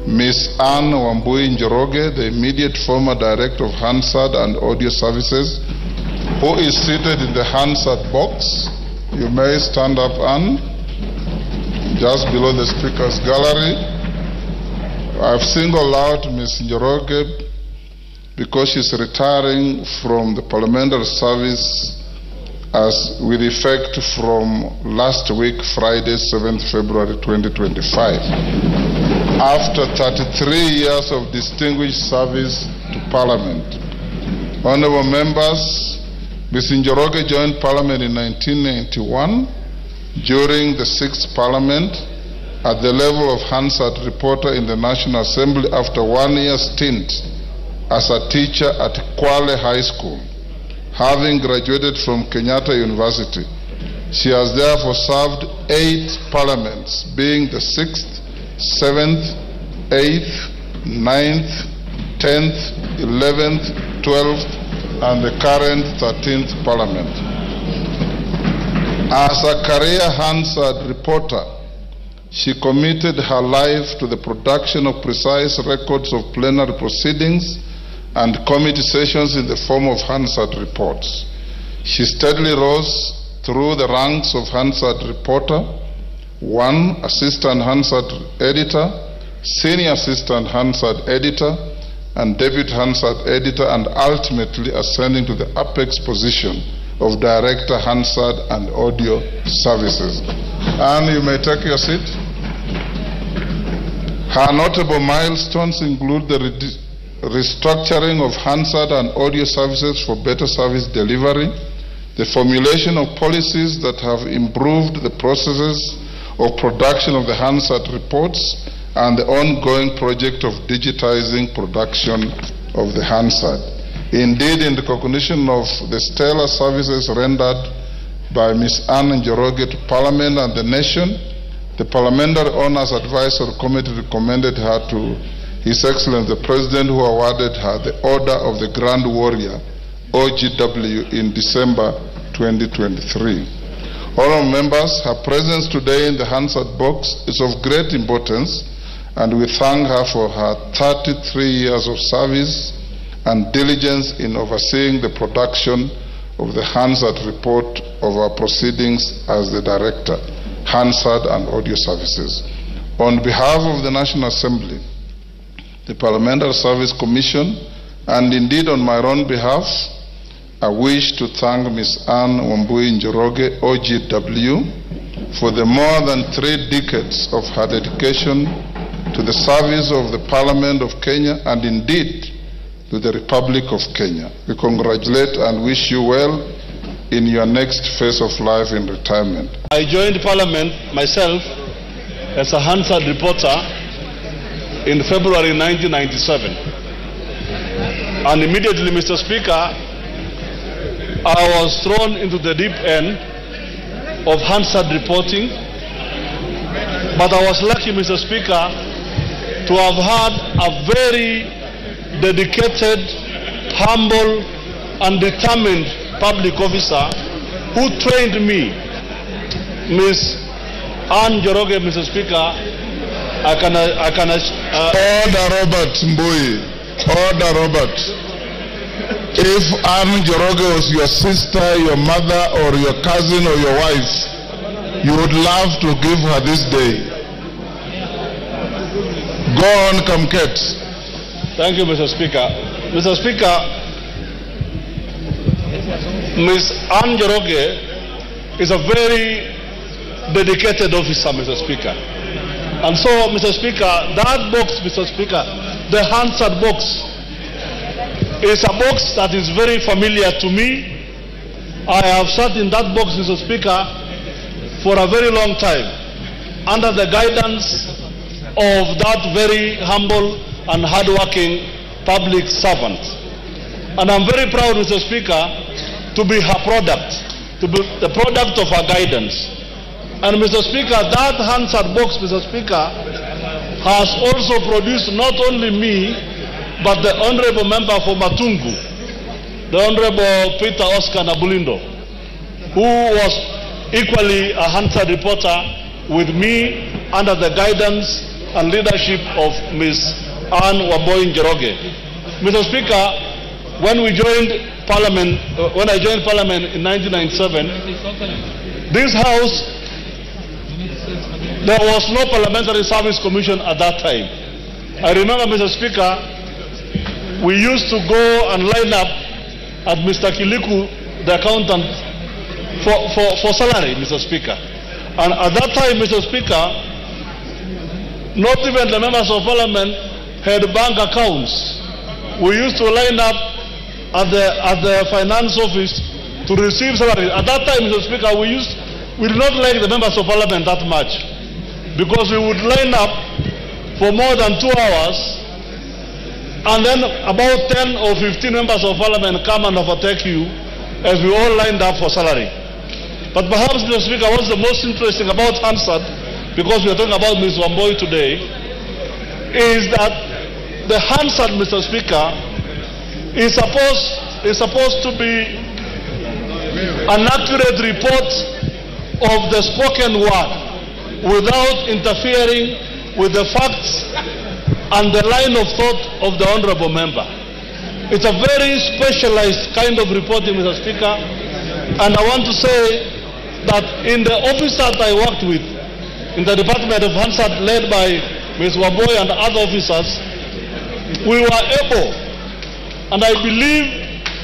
Ms. Anne Njoroge, the immediate former director of Hansard and Audio Services, who is seated in the Hansard box. You may stand up, Anne, just below the speaker's gallery. I've singled out Ms. Njoroge because she's retiring from the parliamentary service as with effect from last week, Friday, 7th February 2025. After 33 years of distinguished service to Parliament. Honorable members, Ms. Njoroge joined Parliament in 1991 during the 6th Parliament at the level of Hansard reporter in the National Assembly after 1 year stint as a teacher at Kwale High School. Having graduated from Kenyatta University, she has therefore served 8 parliaments, being the 6th, 7th, 8th, 9th, 10th, 11th, 12th, and the current 13th parliament. As a career Hansard reporter, she committed her life to the production of precise records of plenary proceedings and committee sessions in the form of Hansard reports. She steadily rose through the ranks of Hansard reporter, 1 assistant Hansard editor, senior assistant Hansard editor, and deputy Hansard editor, and ultimately ascending to the apex position of director Hansard and Audio Services. And you may take your seat. Her notable milestones include the restructuring of Hansard and Audio Services for better service delivery, the formulation of policies that have improved the processes of production of the Hansard reports, and the ongoing project of digitizing production of the Hansard. Indeed, in recognition of the stellar services rendered by Ms. Anne Njoroge to Parliament and the nation, the Parliamentary Honours Advisory Committee recommended her to His Excellency the President, who awarded her the Order of the Grand Warrior, OGW, in December 2023. Honourable members, her presence today in the Hansard box is of great importance, and we thank her for her 33 years of service and diligence in overseeing the production of the Hansard report of our proceedings as the Director, Hansard and Audio Services. On behalf of the National Assembly, the Parliamentary Service Commission, and indeed on my own behalf, I wish to thank Ms. Anne Njoroge, OGW, for the more than 3 decades of her dedication to the service of the Parliament of Kenya and indeed to the Republic of Kenya. We congratulate and wish you well in your next phase of life in retirement. I joined Parliament myself as a Hansard reporter in February 1997. And immediately, Mr. Speaker, I was thrown into the deep end of Hansard reporting. But I was lucky, Mr. Speaker, to have had a very dedicated, humble, and determined public officer who trained me, Ms. Anne Njoroge, Mr. Speaker. Order, Robert Mbui. Order, Robert. If Anne Njoroge was your sister, your mother, or your cousin, or your wife, you would love to give her this day. Go on, Kamket. Thank you, Mr. Speaker. Mr. Speaker, Ms. Anne Njoroge is a very dedicated officer, Mr. Speaker. And so, Mr. Speaker, that box, Mr. Speaker, the Hansard box, is a box that is very familiar to me. I have sat in that box, Mr. Speaker, for a very long time, under the guidance of that very humble and hardworking public servant. And I'm very proud, Mr. Speaker, to be her product, to be the product of her guidance. And Mr. Speaker, that Hansard box, Mr. Speaker, has also produced not only me, but the Honorable Member for Matungu, the Honorable Peter Oscar Nabulindo, who was equally a Hansard reporter with me under the guidance and leadership of Ms. Njoroge. Mr. Speaker, when I joined Parliament in 1997, this House, there was no Parliamentary Service Commission at that time. I remember, Mr. Speaker, we used to go and line up at Mr. Kiliku, the accountant, for salary, Mr. Speaker. And at that time, Mr. Speaker, not even the members of Parliament had bank accounts. We used to line up at the finance office to receive salary. At that time, Mr. Speaker, we did not like the members of Parliament that much, because we would line up for more than 2 hours, and then about 10 or 15 members of Parliament come and overtake you as we all lined up for salary. But perhaps, Mr. Speaker, what's the most interesting about Hansard, because we are talking about Ms. Wambui today, is that the Hansard, Mr. Speaker, is supposed to be an accurate report of the spoken word without interfering with the facts and the line of thought of the honorable member. It's a very specialized kind of reporting, Mr. Speaker, and I want to say that in the office that I worked with, in the Department of Hansard led by Ms. Wambui and other officers, we were able, and I believe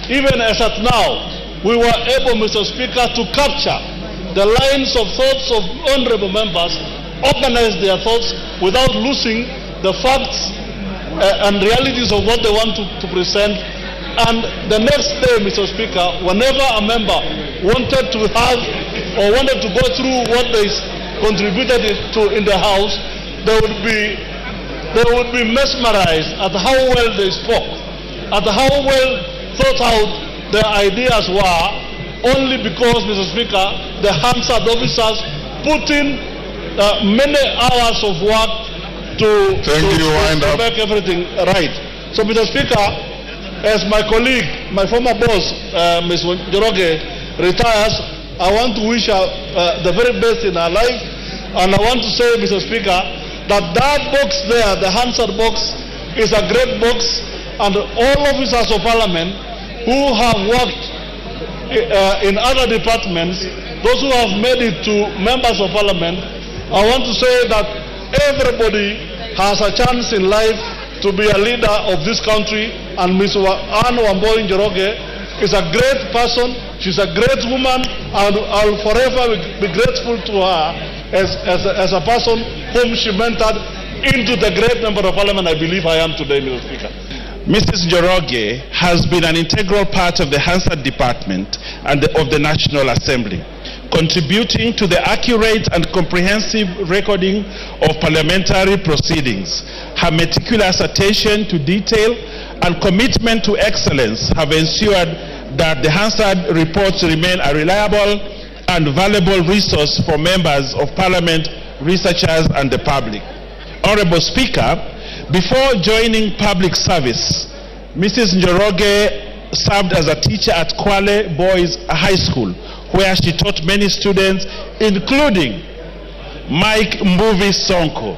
even as at now, we were able, Mr. Speaker, to capture the lines of thoughts of honorable members, organize their thoughts without losing the facts and realities of what they want to present. And the next day, Mr. Speaker, whenever a member wanted to have or wanted to go through what they contributed to in the House, they would be mesmerized at how well they spoke, at how well thought out their ideas were, only because, Mr. Speaker, the Hansard officers put in many hours of work to make everything right. So, Mr. Speaker, as my colleague, my former boss, Ms. Njoroge, retires, I want to wish her the very best in her life. And I want to say, Mr. Speaker, that box there, the Hansard box, is a great box. And all officers of Parliament who have worked in other departments, those who have made it to members of Parliament, I want to say that everybody has a chance in life to be a leader of this country, and Ms. Wambui Njoroge is a great person. She's a great woman, and I'll forever be grateful to her as a person whom she mentored into the great member of Parliament I believe I am today, Mr. Speaker. Mrs. Njoroge has been an integral part of the Hansard Department and of the National Assembly, contributing to the accurate and comprehensive recording of parliamentary proceedings. Her meticulous attention to detail and commitment to excellence have ensured that the Hansard reports remain a reliable and valuable resource for members of Parliament, researchers, and the public. Honorable Speaker, before joining public service, Mrs. Njoroge served as a teacher at Kwale Boys High School, where she taught many students, including Mike Mbuvi Sonko,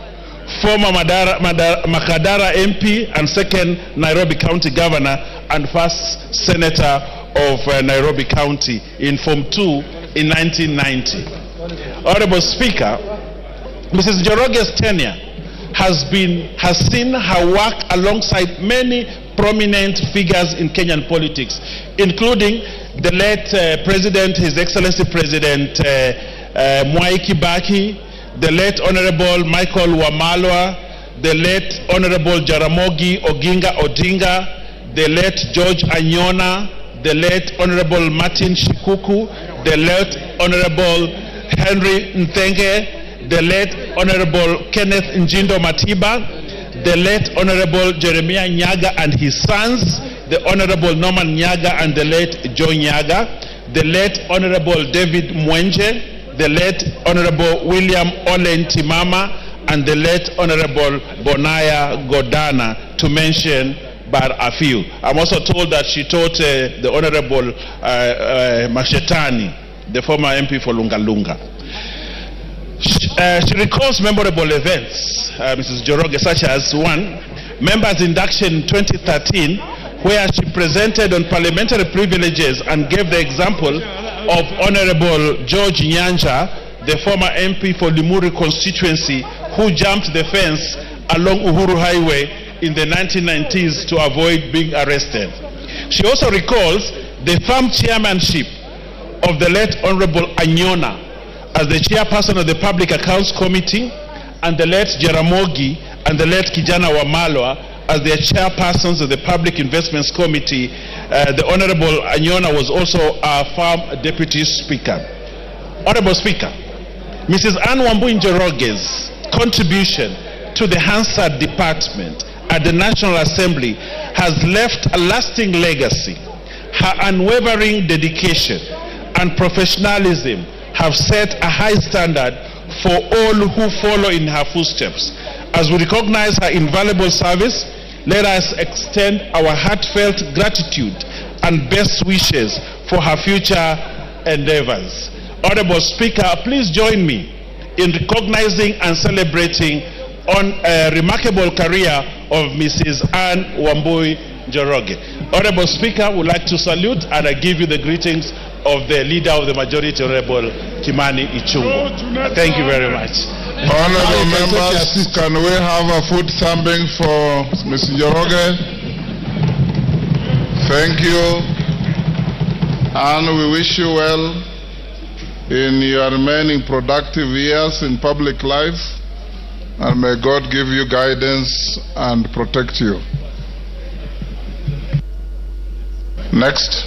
former Makadara MP and second Nairobi County Governor and first Senator of Nairobi County in Form 2 in 1990. Honorable Speaker, Mrs. Njoroge's tenure has seen her work alongside many prominent figures in Kenyan politics, including the late President, His Excellency President Mwai Kibaki, the late Honorable Michael Wamalwa, the late Honorable Jaramogi Oginga Odinga, the late George Anyona, the late Honorable Martin Shikuku, the late Honorable Henry Nthenge, the late Honorable Kenneth Njindo Matiba, the late Honorable Jeremiah Nyaga and his sons, the Honorable Norman Nyaga and the late Joe Nyaga, the late Honorable David Mwenje, the late Honorable William Olen Timama, and the late Honorable Bonaya Godana, to mention but a few. I'm also told that she taught the Honorable Mashetani, the former MP for Lunga Lunga. She recalls memorable events, Mrs. Njoroge, such as one, members' induction in 2013, where she presented on parliamentary privileges and gave the example of Honorable George Nyanja, the former MP for Limuru constituency, who jumped the fence along Uhuru Highway in the 1990s to avoid being arrested. She also recalls the firm chairmanship of the late Honorable Anyona as the chairperson of the Public Accounts Committee, and the late Njoroge and the late Kijana Wamalwa as their chairpersons of the Public Investments Committee. The Honorable Anyona was also our firm deputy speaker. Honorable Speaker, Mrs. Anne Wambui Njoroge's contribution to the Hansard department at the National Assembly has left a lasting legacy. Her unwavering dedication and professionalism have set a high standard for all who follow in her footsteps. As we recognize her invaluable service, let us extend our heartfelt gratitude and best wishes for her future endeavors. Honorable Speaker, please join me in recognizing and celebrating on a remarkable career of Mrs. Anne Wambui Njoroge. Honorable Speaker, would like to salute and I give you the greetings of the Leader of the Majority, Honorable Kimani Ichung'wah. Thank you very much. Honorable members, can we have a foot thumping for Ms. Njoroge? Thank you. And we wish you well in your remaining productive years in public life. And may God give you guidance and protect you. Next.